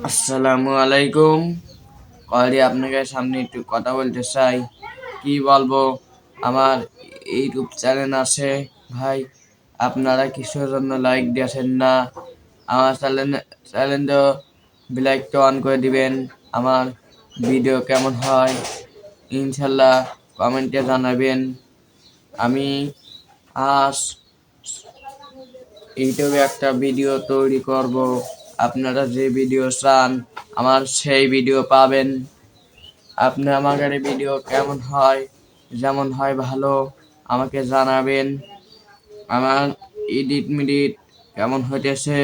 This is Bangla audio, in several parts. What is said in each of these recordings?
আসসালামু আলাইকুম। কয়রি আপনাদের সামনে একটু কথা বলতে চাই। কি বলবো, আমার ইউটিউব চ্যানেল আছে ভাই, আপনারা কিসের জন্য লাইক দিয়েছেন না? আমার চ্যানেলটা বেলাইকটা অন করে দিবেন। আমার ভিডিও কেমন হয় ইনশাল্লাহ কমেন্টে জানাবেন। আমি আজ ইউটিউবে একটা ভিডিও তৈরি করব। আপনারা যে ভিডিও চান আমার সেই ভিডিও পাবেন। আপনি আমাদের ভিডিও কেমন হয়, যেমন হয় ভালো আমাকে জানাবেন। আমার এডিট মিডিট কেমন হইতেছে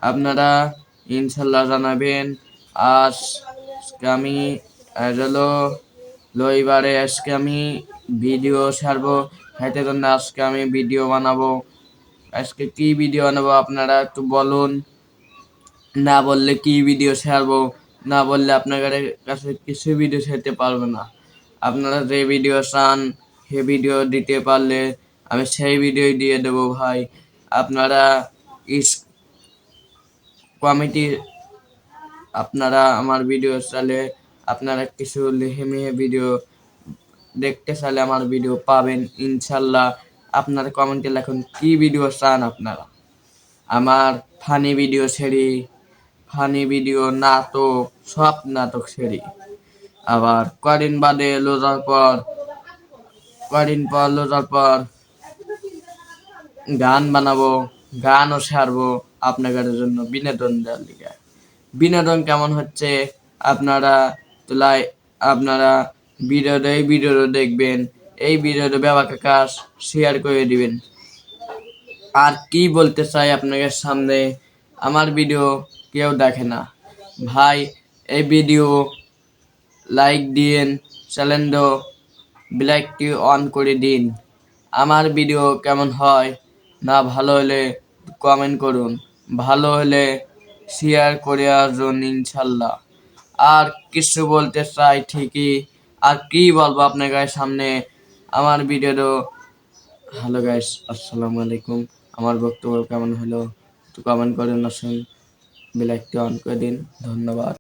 আপনারা ইনশাল্লাহ জানাবেন। আজ আমি হলো রবিবারে, আজকে আমি ভিডিও ছাড়বো, হেঁটে জন্য আজকে আমি ভিডিও বানাবো। আজকে কি ভিডিও বানাবো আপনারা একটু বলুন। না বললে কি ভিডিও ছাড়বো, না বললে আপনাদের কাছে কিছু ভিডিও ছাড়তে পারবো না। আপনারা যে ভিডিও চান সে ভিডিও দিতে পারলে আমি সেই ভিডিও দিয়ে দেবো ভাই। আপনারা ইস কমিটি আপনারা আমার ভিডিও চালে আপনারা কিছু লিখে মিহে ভিডিও দেখতে চাইলে আমার ভিডিও পাবেন ইনশাল্লাহ। আপনারা কমেন্টে লিখুন কি ভিডিও চান আপনারা। আমার ফানি ভিডিও ছেড়ি, ফানি ভিডিও, নাটক, সব নাটক ছেড়ি। আবার কদিন পর লোজার পর গান বানাবো, গানও ছাড়বো আপনাদের জন্য বিনোদন দেওয়ার লিগে। বিনোদন কেমন হচ্ছে আপনারা তোলাই আপনারা ভিডিও দেখবেন। এই ভিডিওটা ব্যবহার কাজ শেয়ার করে দিবেন। আর কি বলতে চাই আপনাদের সামনে, আমার ভিডিও কেউ দেখে না ভাই। এই ভিডিও লাইক দিন, চ্যানেলটা বেলাইকটি অন করে দিন। আমার ভিডিও কেমন হয় না ভালো হলে কমেন্ট করুন, ভালো হলে শেয়ার করে আসুন ইনশাল্লাহ। আর কিছু বলতে চাই ঠিকই, আর কি বলবো আপনাদের সামনে। আমার ভিডিও হ্যালো গাইস, আসসালামু আলাইকুম। আমার বক্তব্য কেমন হলো একটু কমেন্ট করেন, আসুন বেলাইকটি অন করে দিন। ধন্যবাদ।